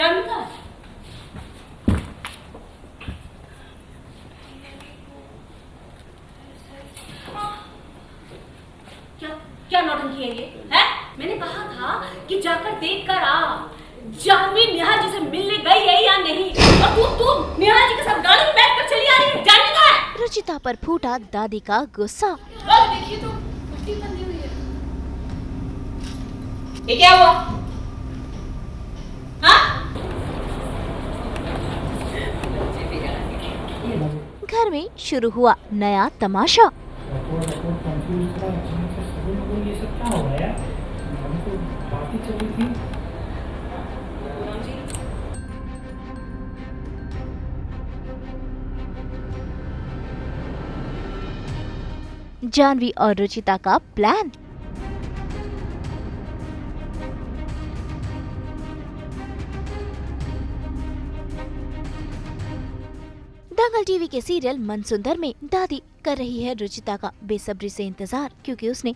जानता क्या क्या नौटंकी है ये है? मैंने कहा था कि जाकर देख कर आ जानवी नेहा जी से मिलने गई है या नहीं, और तू नेहा जी के साथ गाड़ी में बैठकर चली आ रही है। जानवी कहाँ है? रुचिता पर फूटा दादी का गुस्सा। देखिए तो पट्टी बंधी हुई है। ये क्या हुआ? हाँ? घर में शुरू हुआ नया तमाशा। जानवी और रुचिता का प्लान। दंगल टीवी के सीरियल मनसुंदर में दादी कर रही है रुचिता का बेसब्री से इंतजार, क्योंकि उसने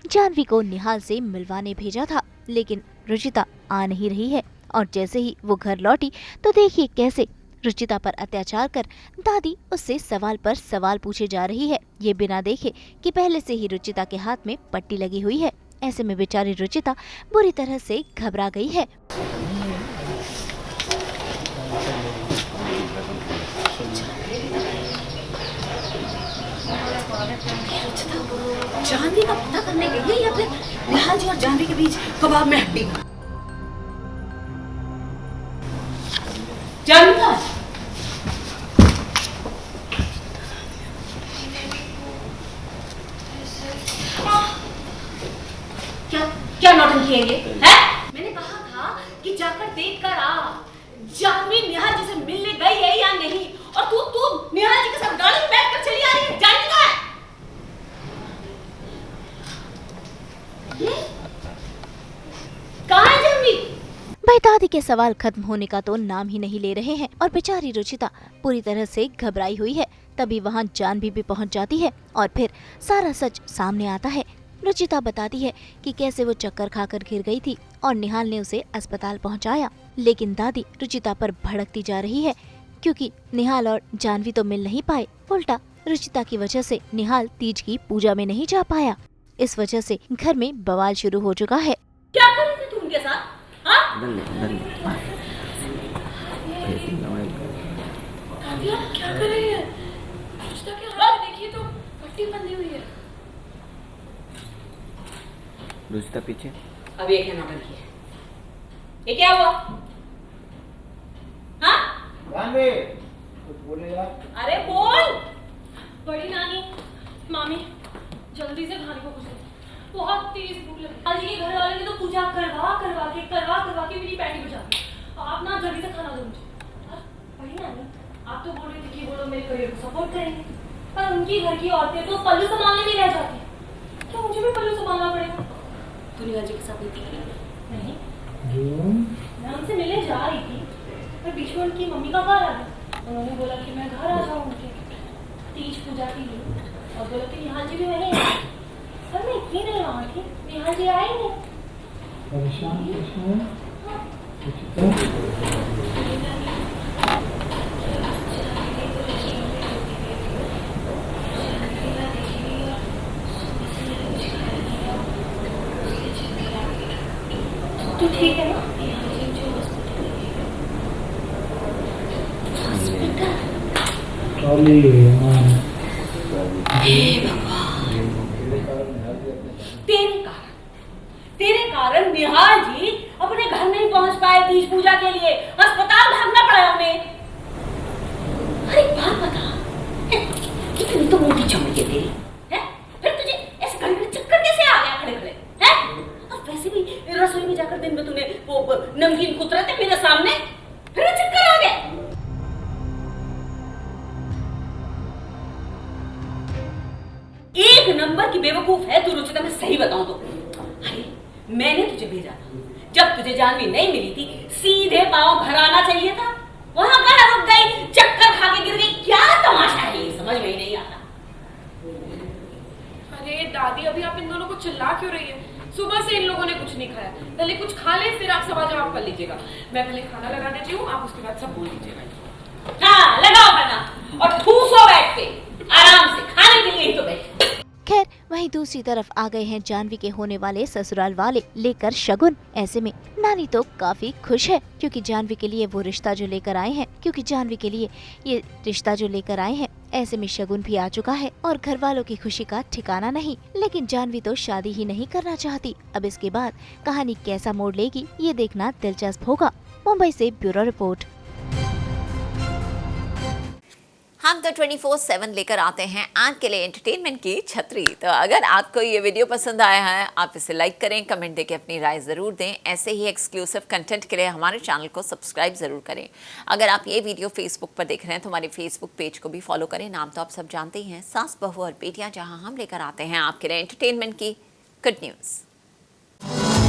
जानवी को निहाल से मिलवाने भेजा था, लेकिन रुचिता आ नहीं रही है। और जैसे ही वो घर लौटी तो देखिए कैसे रुचिता पर अत्याचार कर दादी उससे सवाल पर सवाल पूछे जा रही है, ये बिना देखे कि पहले से ही रुचिता के हाथ में पट्टी लगी हुई है। ऐसे में बेचारी रुचिता बुरी तरह से घबरा गई है। जानवी का पता करने गई है या फिर निहाल जी और जानवी के बीच कबाब में हड्डी? जानवी क्या क्या नौटंकी है ये है? मैंने कहा था कि जाकर देख कर आ जानवी निहाल जी से मिलने गई है या नहीं, और तू निहाल जी के साथ गाड़ी में बैठकर चली आ रही है। जानवी कहाँ है? कहाँ है जानवी? भाई दादी के सवाल खत्म होने का तो नाम ही नहीं ले रहे हैं और बेचारी रुचिता पूरी तरह से घबराई हुई है। तभी वहाँ जानवी भी पहुँच जाती है और फिर सारा सच सामने आता है। रुचिता बताती है कि कैसे वो चक्कर खाकर गिर गई थी और निहाल ने उसे अस्पताल पहुँचाया, लेकिन दादी रुचिता पर भड़कती जा रही है, क्योंकि निहाल और जानवी तो मिल नहीं पाए। उल्टा रुचिता की वजह से निहाल तीज की पूजा में नहीं जा पाया। इस वजह से घर में बवाल शुरू हो चुका है। क्या कर रही थी तुम उनके साथ? हाँ? क्या कर रही है? देखिए तो पट्टी बंधी हुई है। रुचिता पीछे। अब ये क्या नौटंकी है? ये क्या हुआ? हाँ? कुछ बोलने जा। अरे बोल। बड़ी नानी, मामी, जल्दी से खाने को कुछ दो। बहुत तेज भूख लगी। आज ये घर वाले ने तो पूजा करवा के मेरी पैटी बजा दी। आप ना जल्दी से खाना दो मुझे। बड़ी नानी, आप तो बोल रही थी कि वो लोग मेरे करियर को सपोर्ट करेंगे, पर उनकी घर की औरतें तो पल्लू संभालने में रह जाती हैं। तो मुझे भी पल्लू संभालना पड़ेगा। तू निहाल जी के साथ नहीं थी? नहीं, मैं उनसे मिलने जा रही थी, पर बीच में उनकी मम्मी का कॉल आ गया। उन्होंने बोला कि मैं घर आ जाऊँ उनके तीज पूजा के लिए, और बोला कि निहाल जी भी वहीं हैं। पर मैं इतनी देर वहाँ थी, निहाल जी आए नहीं। तू ठीक है ना? तेरे कारण निहाल जी अपने घर नहीं पहुंच पाए तीज पूजा के लिए, अस्पताल भागना पड़ा उन्हें। अरे बात बता, कितनी तो मोटी चमड़ी है तेरी, है? फिर तुझे ऐसे खड़े चक्कर कैसे आ गया खड़े खड़े, है? और वैसे भी रसोई में जाकर दिन में तूने वो नमकीन कुतरा थे मेरे सामने, फिर चक्कर आ गया। एक नंबर की बेवकूफ है तू रुचिता, मैं सही बताऊं तो। अरे मैंने तुझे भेजा था, जब तुझे जानवी नहीं मिली थी सीधे पांव घर आना चाहिए था, वहां कहां रुक गई, चक्कर खा के गिर गई। क्या तमाशा है ये, समझ में ही नहीं आता। अरे दादी, अभी आप इन दोनों को चिल्ला क्यों रही है? सुबह से इन लोगों ने कुछ नहीं खाया, पहले कुछ खा ले फिर आप सवाल जवाब कर लीजिएगा। मैं पहले खाना लगा देती हूँ, आप उसके बाद सब बोल दीजिएगा। हाँ लगाओ खाना और ठूसो बैठ के आराम से, खाने के लिए ही तो बैठे। खैर वहीं दूसरी तरफ आ गए हैं जानवी के होने वाले ससुराल वाले लेकर शगुन। ऐसे में नानी तो काफी खुश है क्योंकि जानवी के लिए वो रिश्ता जो लेकर आए हैं ऐसे में शगुन भी आ चुका है और घर वालों की खुशी का ठिकाना नहीं। लेकिन जानवी तो शादी ही नहीं करना चाहती। अब इसके बाद कहानी कैसा मोड़ लेगी ये देखना दिलचस्प होगा। मुंबई से ब्यूरो रिपोर्ट। हम तो 24/7 लेकर आते हैं आपके लिए एंटरटेनमेंट की छतरी। तो अगर आपको ये वीडियो पसंद आया है आप इसे लाइक करें, कमेंट देके अपनी राय ज़रूर दें। ऐसे ही एक्सक्लूसिव कंटेंट के लिए हमारे चैनल को सब्सक्राइब ज़रूर करें। अगर आप ये वीडियो फेसबुक पर देख रहे हैं तो हमारे फेसबुक पेज को भी फॉलो करें। नाम तो आप सब जानते ही हैं, सास बहू और बेटियाँ, जहाँ हम लेकर आते हैं आपके लिए एंटरटेनमेंट की गुड न्यूज़।